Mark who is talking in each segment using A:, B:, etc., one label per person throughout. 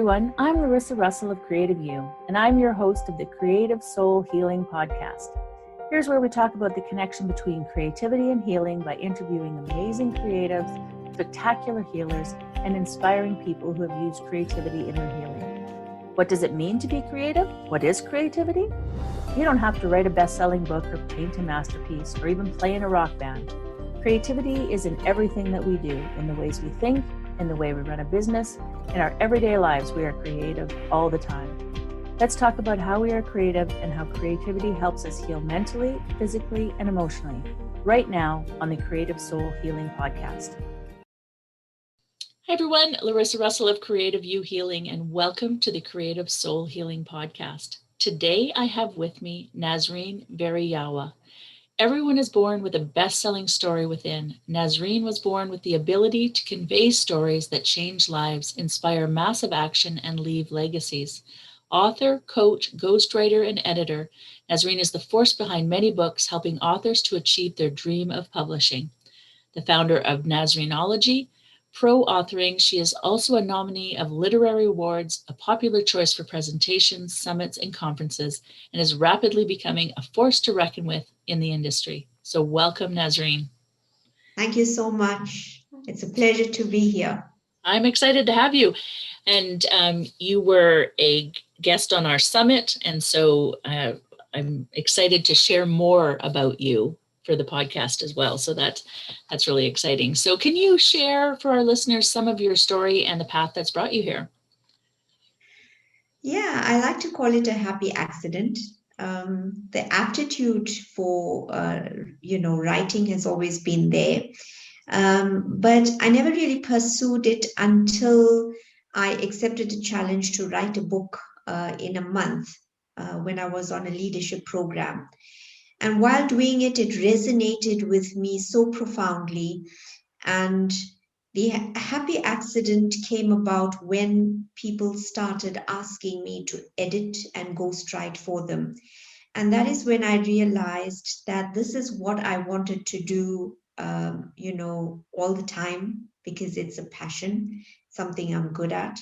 A: everyone, I'm Larissa Russell of Creative You, and I'm your host of the Creative Soul Healing Podcast. Here's where we talk about the connection between creativity and healing by interviewing amazing creatives, spectacular healers, and inspiring people who have used creativity in their healing. What does it mean to be creative? What is creativity? You don't have to write a best-selling book or paint a masterpiece or even play in a rock band. Creativity is in everything that we do, in the ways we think, in the way we run a business. In our everyday lives, we are creative all the time. Let's talk about how we are creative and how creativity helps us heal mentally, physically, and emotionally, right now on the Creative Soul Healing Podcast. Hi everyone, Larissa Russell of Creative You Healing, and welcome to the Creative Soul Healing Podcast. Today I have with me Nasreen Variyawa. Everyone is born with a best-selling story within. Nasreen was born with the ability to convey stories that change lives, inspire massive action, and leave legacies. Author, coach, ghostwriter, and editor, Nasreen is the force behind many books, helping authors to achieve their dream of publishing. The founder of Nasreenology, pro-authoring, she is also a nominee of literary awards, a popular choice for presentations, summits, and conferences, and is rapidly becoming a force to reckon with in the industry. So welcome, Nasreen.
B: Thank you so much. It's a pleasure to be here.
A: I'm excited to have you. And you were a guest on our summit, and so I'm excited to share more about you for the podcast as well. So that's really exciting. So can you share for our listeners some of your story and the path that's brought you here?
B: Yeah, I like to call it a happy accident. The aptitude for writing has always been there, but I never really pursued it until I accepted a challenge to write a book in a month when I was on a leadership program. And while doing it, it resonated with me so profoundly. And the happy accident came about when people started asking me to edit and ghostwrite for them. And that is when I realized that this is what I wanted to do, all the time, because it's a passion, something I'm good at.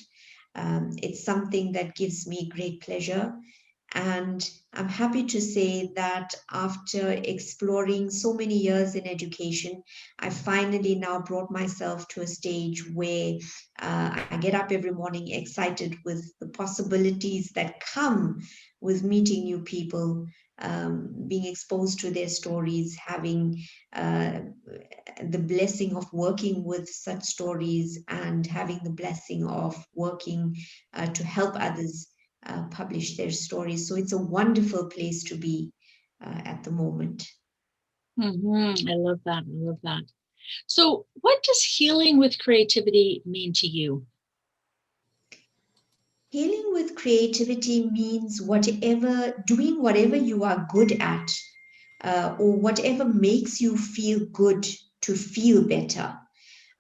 B: It's something that gives me great pleasure. And I'm happy to say that after exploring so many years in education, I finally now brought myself to a stage where I get up every morning excited with the possibilities that come with meeting new people, being exposed to their stories, having the blessing of working with such stories, and having the blessing of working to help others publish their stories. So it's a wonderful place to be at the moment.
A: Mm-hmm. I love that. I love that. So what does healing with creativity mean to you?
B: Healing with creativity means doing whatever you are good at, or whatever makes you feel good to feel better.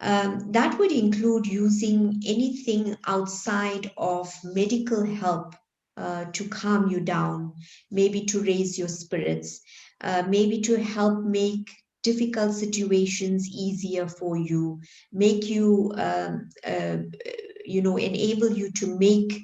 B: That would include using anything outside of medical help to calm you down, maybe to raise your spirits, maybe to help make difficult situations easier for you, make you, enable you to make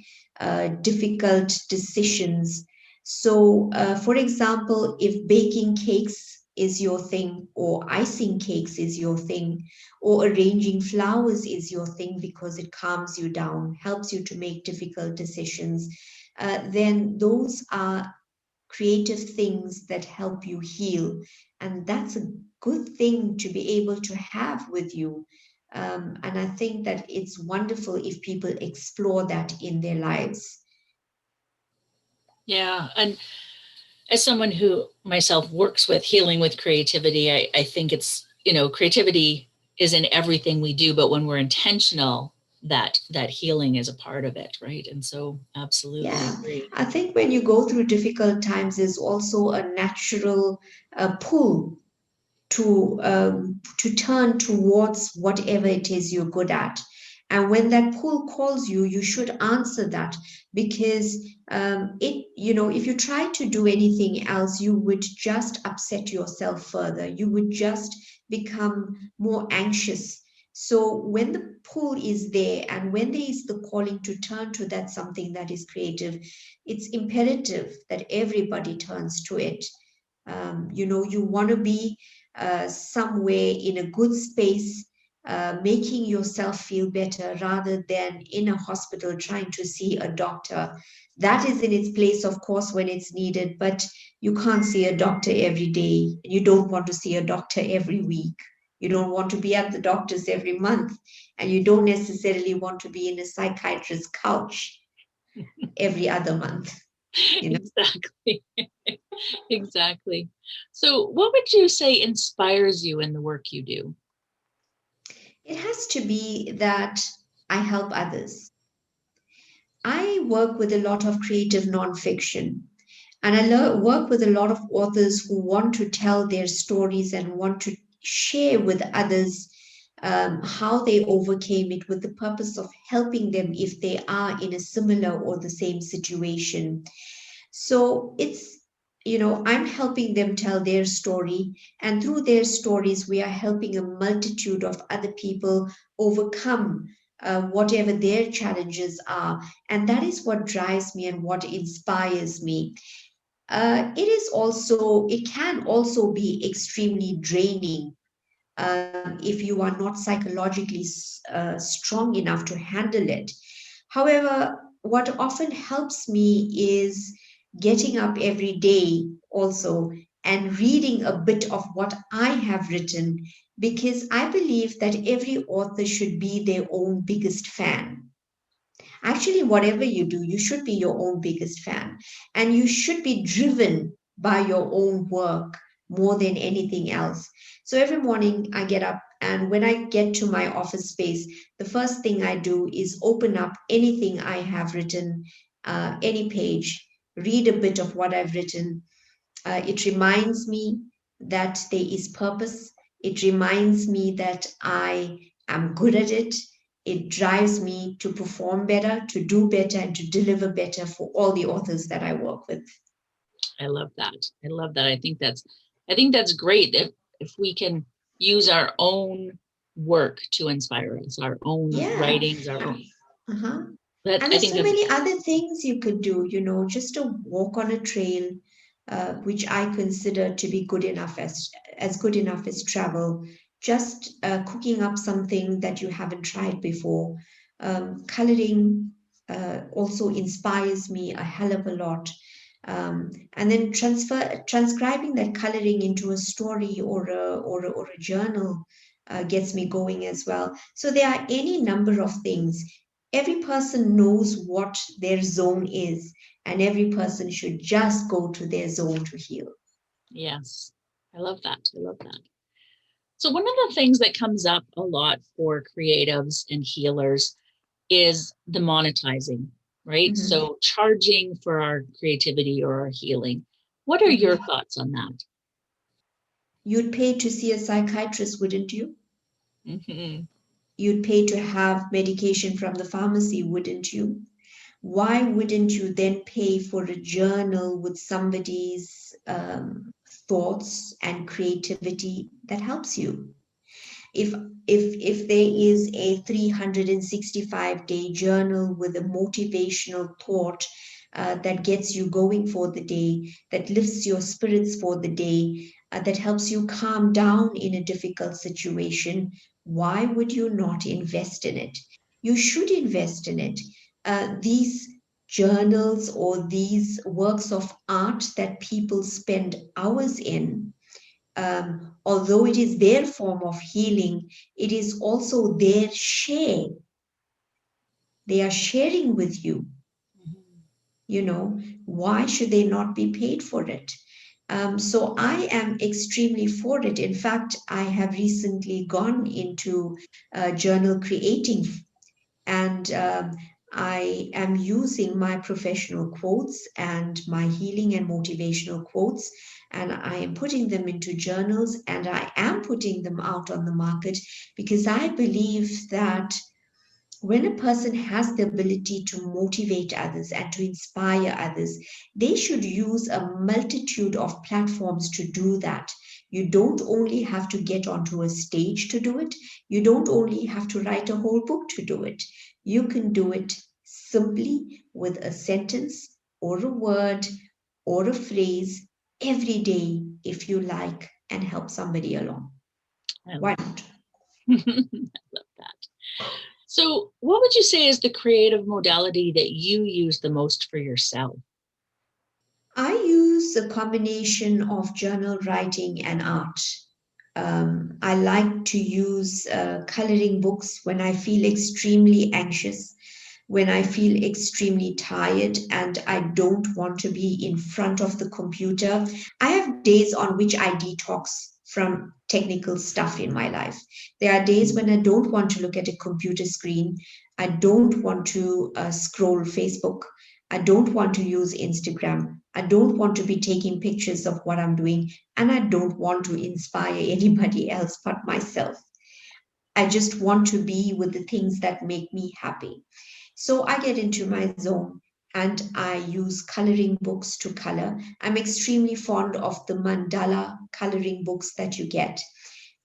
B: difficult decisions. So, for example, if baking cakes is your thing, or icing cakes is your thing, or arranging flowers is your thing because it calms you down, helps you to make difficult decisions, then those are creative things that help you heal. And that's a good thing to be able to have with you. And I think that it's wonderful if people explore that in their lives.
A: Yeah. And as someone who myself works with healing with creativity, I think it's, creativity is in everything we do, but when we're intentional, that healing is a part of it, right? And so absolutely
B: Yeah,
A: agree.
B: I think when you go through difficult times, there's also a natural pull to turn towards whatever it is you're good at. And when that pull calls you, you should answer that, because if you try to do anything else, you would just upset yourself further. You would just become more anxious. So when the pull is there and when there is the calling to turn to that something that is creative, it's imperative that everybody turns to it. You want to be somewhere in a good space, making yourself feel better rather than in a hospital trying to see a doctor. That is in its place, of course, when it's needed, but you can't see a doctor every day. You don't want to see a doctor every week. You don't want to be at the doctor's every month, and you don't necessarily want to be in a psychiatrist's couch every other month, you know.
A: Exactly. Exactly. So, what would you say inspires you in the work you do?
B: It has to be that I help others. I work with a lot of creative nonfiction, and I work with a lot of authors who want to tell their stories and want to share with others how they overcame it with the purpose of helping them if they are in a similar or the same situation. So I'm helping them tell their story, and through their stories, we are helping a multitude of other people overcome whatever their challenges are. And that is what drives me and what inspires me. It can also be extremely draining if you are not psychologically strong enough to handle it. However, what often helps me is getting up every day also and reading a bit of what I have written, because I believe that every author should be their own biggest fan. Actually, whatever you do, you should be your own biggest fan, and you should be driven by your own work more than anything else. So every morning I get up, and when I get to my office space, the first thing I do is open up anything I have written, any page, read a bit of what I've written. It reminds me that there is purpose. It reminds me that I am good at it. It drives me to perform better, to do better, and to deliver better for all the authors that I work with.
A: I love that. I love that. I think that's great if we can use our own work to inspire us, our own
B: Yeah.
A: writings, our own.
B: Uh-huh.
A: That
B: And
A: I
B: there's
A: think
B: so
A: that's
B: many other things you could do, just a walk on a trail, which I consider to be good enough as good enough as travel. Just cooking up something that you haven't tried before. Coloring also inspires me a hell of a lot. And then transcribing that coloring into a story or a journal gets me going as well. So there are any number of things. Every person knows what their zone is, and every person should just go to their zone to heal.
A: yes. I love that. I love that. So one of the things that comes up a lot for creatives and healers is the monetizing, right?
B: Mhm,
A: So charging for our creativity or our healing. What are your
B: mhm.
A: thoughts on that?
B: You'd pay to see a psychiatrist, wouldn't you?
A: Hmm.
B: You'd pay to have medication from the pharmacy, wouldn't you? Why wouldn't you then pay for a journal with somebody's thoughts and creativity that helps you? if if there is a 365-day journal with a motivational thought that gets you going for the day, that lifts your spirits for the day, that helps you calm down in a difficult situation, why would you not invest in it? You should invest in it. These journals or these works of art that people spend hours in, although it is their form of healing, it is also their share. They are sharing with you. Why should they not be paid for it? So I am extremely for it. In fact, I have recently gone into journal creating, and I am using my professional quotes and my healing and motivational quotes, and I am putting them into journals, and I am putting them out on the market because I believe that when a person has the ability to motivate others and to inspire others, they should use a multitude of platforms to do that, You don't only have to get onto a stage to do it. You don't only have to write a whole book to do it. You can do it simply with a sentence or a word or a phrase every day if you like and help somebody along. Why not?
A: I love that. So, what would you say is the creative modality that you use the most for yourself?
B: I use a combination of journal writing and art. I like to use coloring books when I feel extremely anxious, when I feel extremely tired and I don't want to be in front of the computer. I have days on which I detox from technical stuff in my life. There are days when I don't want to look at a computer screen. I don't want to scroll Facebook. I don't want to use Instagram. I don't want to be taking pictures of what I'm doing. And I don't want to inspire anybody else but myself. I just want to be with the things that make me happy. So I get into my zone and I use coloring books to color. I'm extremely fond of the mandala coloring books that you get.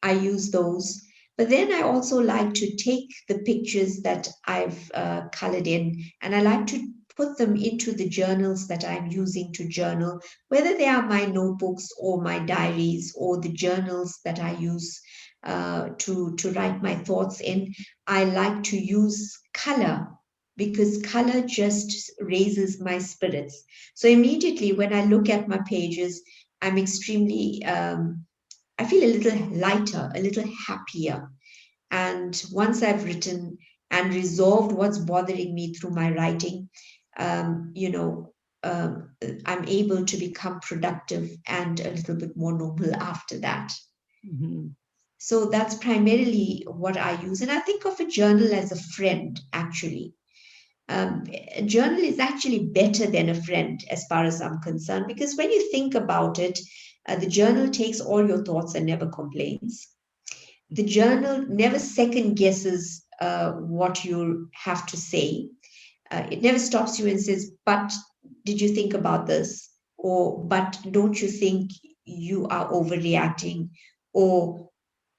B: I use those. But then I also like to take the pictures that I've colored in and I like to put them into the journals that I'm using to journal, whether they are my notebooks or my diaries or the journals that I use to write my thoughts in. I like to use color because color just raises my spirits. So immediately when I look at my pages, I'm extremely I feel a little lighter, a little happier. And once I've written and resolved what's bothering me through my writing, um, you know, I'm able to become productive and a little bit more noble after that.
A: Mm-hmm.
B: So that's primarily what I use. And I think of a journal as a friend, actually. A journal is actually better than a friend as far as I'm concerned, because when you think about it, the journal takes all your thoughts and never complains. The journal never second guesses what you have to say. It never stops you and says, but did you think about this? Or, but don't you think you are overreacting? Or,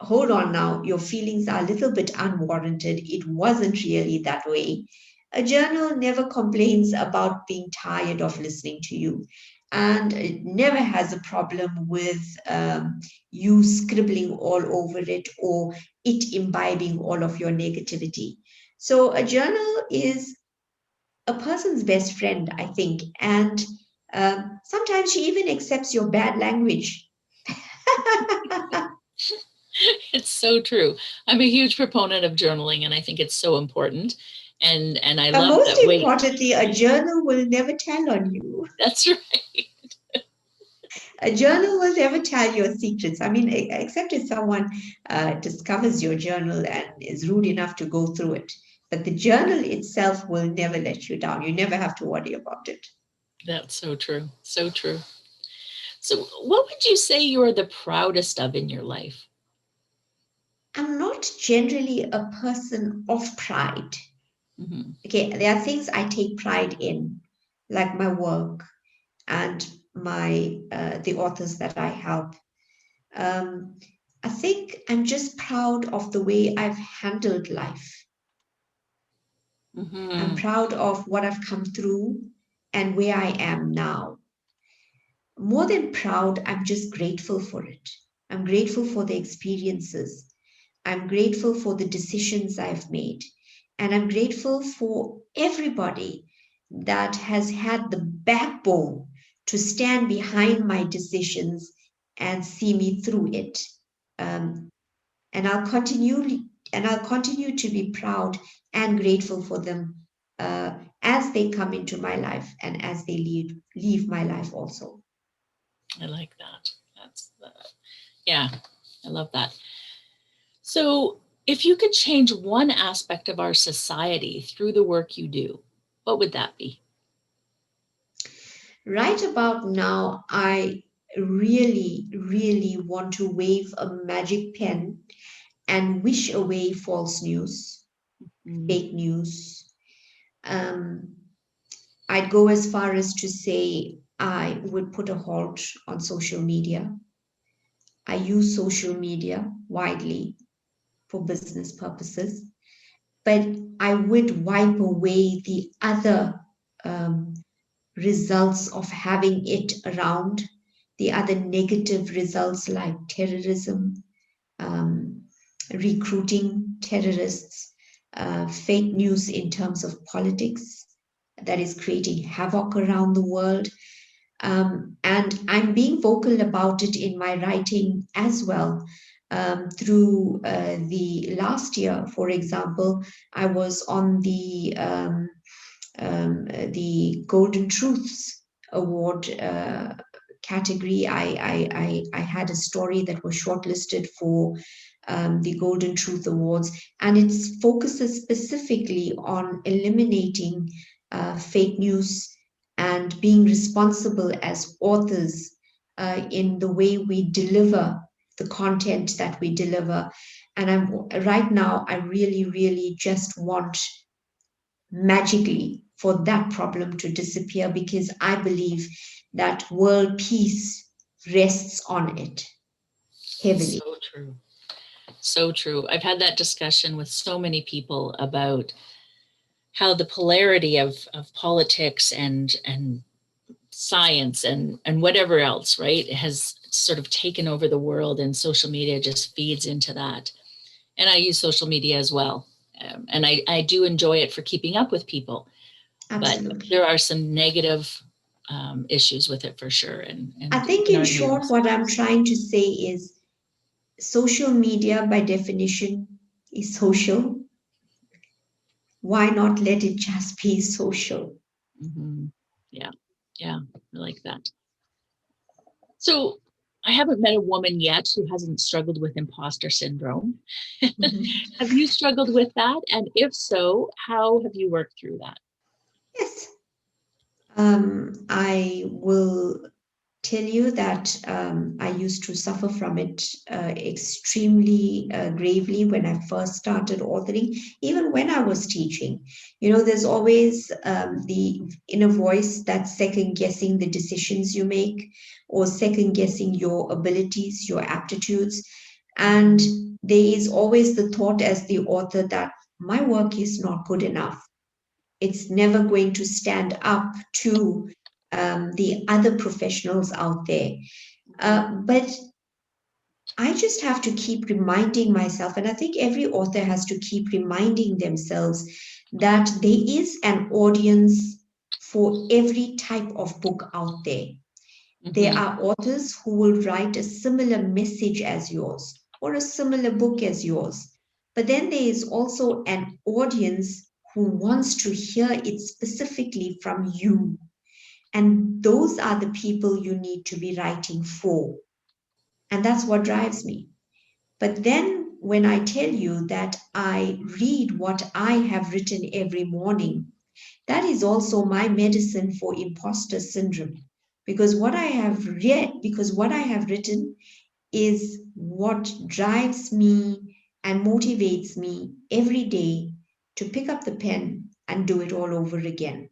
B: hold on now, your feelings are a little bit unwarranted. It wasn't really that way. A journal never complains about being tired of listening to you. And it never has a problem with you scribbling all over it or it imbibing all of your negativity. So, a journal is a person's best friend, I think. And sometimes she even accepts your bad language.
A: It's so true. I'm a huge proponent of journaling, and I think it's so important. And I love
B: Most
A: that way.
B: importantly, a journal will never tell on you.
A: That's right.
B: A journal will never tell your secrets. I mean, except if someone discovers your journal and is rude enough to go through it. But the journal itself will never let you down. You never have to worry about it.
A: That's so true. So true. So, what would you say you are the proudest of in your life?
B: I'm not generally a person of pride.
A: Mm-hmm.
B: Okay, there are things I take pride in, like my work and my the authors that I help. Um, I think I'm just proud of the way I've handled life. I'm
A: Mm-hmm.
B: proud of what I've come through and where I am now. More than proud, I'm just grateful for it. I'm grateful for the experiences. I'm grateful for the decisions I've made. And I'm grateful for everybody that has had the backbone to stand behind my decisions and see me through it. Um, and I'll continue to be proud and grateful for them as they come into my life and as they leave my life also.
A: I like that. That's yeah, I love that. So, if you could change one aspect of our society through the work you do, what would that be?
B: Right about now, I really want to wave a magic pen and wish away false news,
A: Mm.
B: fake news. Um, I'd go as far as to say I would put a halt on social media. I use social media widely for business purposes, but I would wipe away the other um, results of having it around, the other negative results like terrorism, um, recruiting terrorists, fake news in terms of politics that is creating havoc around the world. And I'm being vocal about it in my writing as well. Through the last year, for example, I was on the Golden Truths Award category. I had a story that was shortlisted for the Golden Truth Awards, and it focuses specifically on eliminating fake news and being responsible as authors in the way we deliver the content that we deliver. And right now, I really, really just want magically for that problem to disappear, because I believe that world peace rests on it heavily.
A: So true. So true. I've had that discussion with so many people about how the polarity of politics and science and whatever else, right, has sort of taken over the world, and social media just feeds into that. And I use social media as well. And I do enjoy it for keeping up with people.
B: Absolutely.
A: But there are some negative issues with it for sure. And
B: I think, in short, what I'm trying to say is social media, by definition, is social. Why not let it just be social?
A: Mm-hmm. Yeah. Yeah. I like that. So I haven't met a woman yet who hasn't struggled with imposter syndrome.
B: Mm-hmm.
A: Have you struggled with that? And if so, how have you worked through that?
B: Yes. I will tell you that I used to suffer from it extremely gravely when I first started authoring, even when I was teaching. There's always the inner voice that's second guessing the decisions you make, or second guessing your abilities, your aptitudes. And there is always the thought as the author that my work is not good enough. It's never going to stand up to the other professionals out there. But I just have to keep reminding myself, and I think every author has to keep reminding themselves that there is an audience for every type of book out there. There are authors who will write a similar message as yours or a similar book as yours. But then there is also an audience who wants to hear it specifically from you. And those are the people you need to be writing for. And that's what drives me. But then when I tell you that I read what I have written every morning, that is also my medicine for imposter syndrome. Because what I have read, because what I have written is what drives me and motivates me every day to pick up the pen and do it all over again.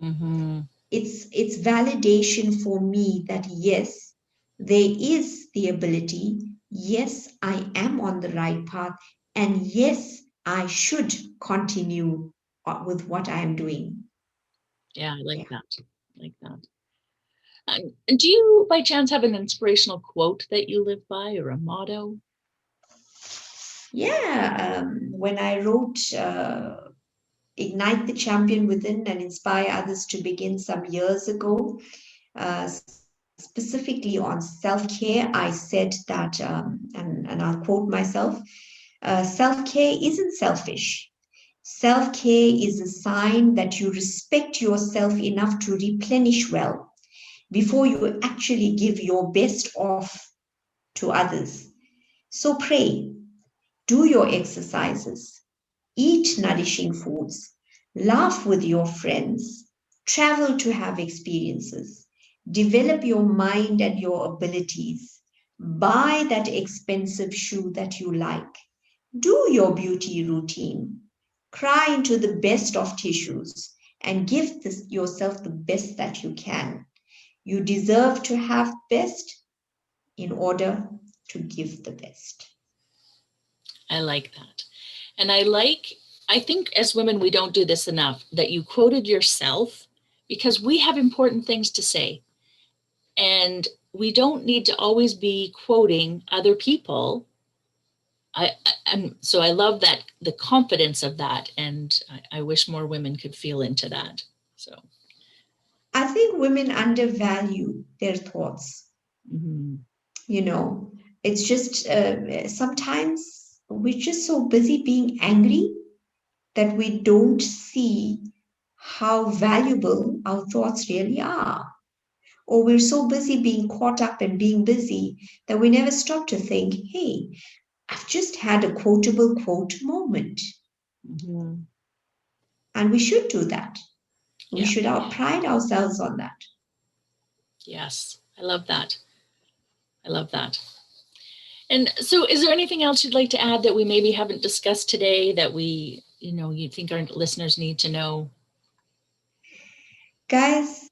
A: Mm-hmm.
B: It's validation for me that yes, there is the ability, yes, I am on the right path, and yes, I should continue with what I am doing.
A: Yeah, I like that. I like that. And do you, by chance, have an inspirational quote that you live by, or a motto?
B: Yeah, when I wrote Ignite the Champion Within and Inspire Others to Begin some years ago, specifically on self-care, I said that, and I'll quote myself, self-care isn't selfish. Self-care is a sign that you respect yourself enough to replenish well before you actually give your best off to others. So pray, do your exercises, eat nourishing foods, laugh with your friends, travel to have experiences, develop your mind and your abilities, buy that expensive shoe that you like, do your beauty routine, cry into the best of tissues, and give yourself the best that you can. You deserve to have best. in order to give the best.
A: I like that. And I think as women, we don't do this enough, that you quoted yourself, because we have important things to say. And we don't need to always be quoting other people. And so I love that, the confidence of that. And I wish more women could feel into that. So
B: I think women undervalue their thoughts.
A: mm-hmm.
B: You know, it's just sometimes we're just so busy being angry that we don't see how valuable our thoughts really are. Or we're so busy being caught up and being busy that we never stop to think, hey, I've just had a quotable quote moment.
A: Mm-hmm.
B: And we should do that. We
A: Yeah.
B: should pride ourselves on that.
A: Yes, I love that. I love that. And so is there anything else you'd like to add that we maybe haven't discussed today that you think our listeners need to know?
B: Guys,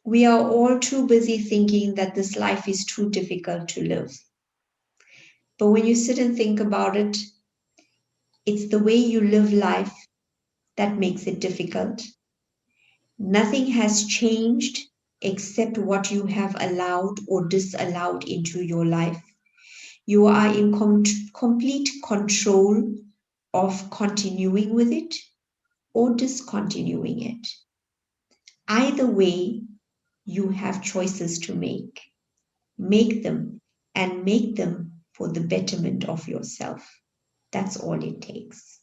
B: we are all too busy thinking that this life is too difficult to live. But when you sit and think about it, it's the way you live life that makes it difficult. Nothing has changed except what you have allowed or disallowed into your life. You are in complete control of continuing with it or discontinuing it. Either way, you have choices to make. Make them, and make them for the betterment of yourself. That's all it takes.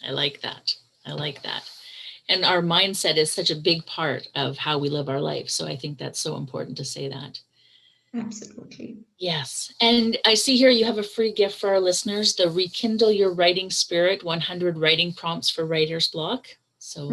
A: I like that. I like that. And our mindset is such a big part of how we live our life. So I think that's so important to say that.
B: Absolutely.
A: Yes. And I see here you have a free gift for our listeners, the Rekindle Your Writing Spirit 100 Writing Prompts for Writer's Block. So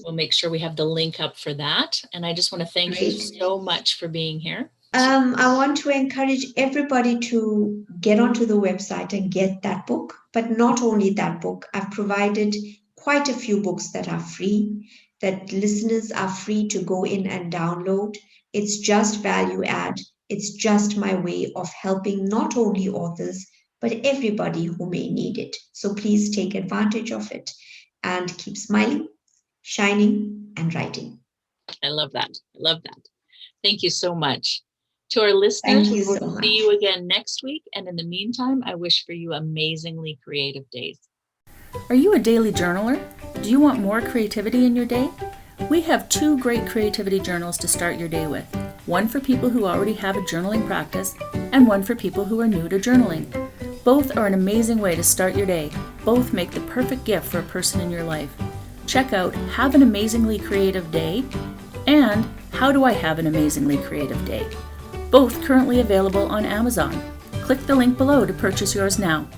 A: we'll make sure we have the link up for that. And I just want to thank you so much for being here.
B: I want to encourage everybody to get onto the website and get that book. But not only that book, I've provided quite a few books that are free, that listeners are free to go in and download. It's just value add. It's just my way of helping not only authors, but everybody who may need it. So please take advantage of it and keep smiling, shining, and writing.
A: I love that. I love that. Thank you so much. To our listeners, we will see you again next week. And in the meantime, I wish for you amazingly creative days. Are you a daily journaler? Do you want more creativity in your day? We have 2 great creativity journals to start your day with. One for people who already have a journaling practice, and one for people who are new to journaling. Both are an amazing way to start your day. Both make the perfect gift for a person in your life. Check out Have an Amazingly Creative Day and How Do I Have an Amazingly Creative Day? Both currently available on Amazon. Click the link below to purchase yours now.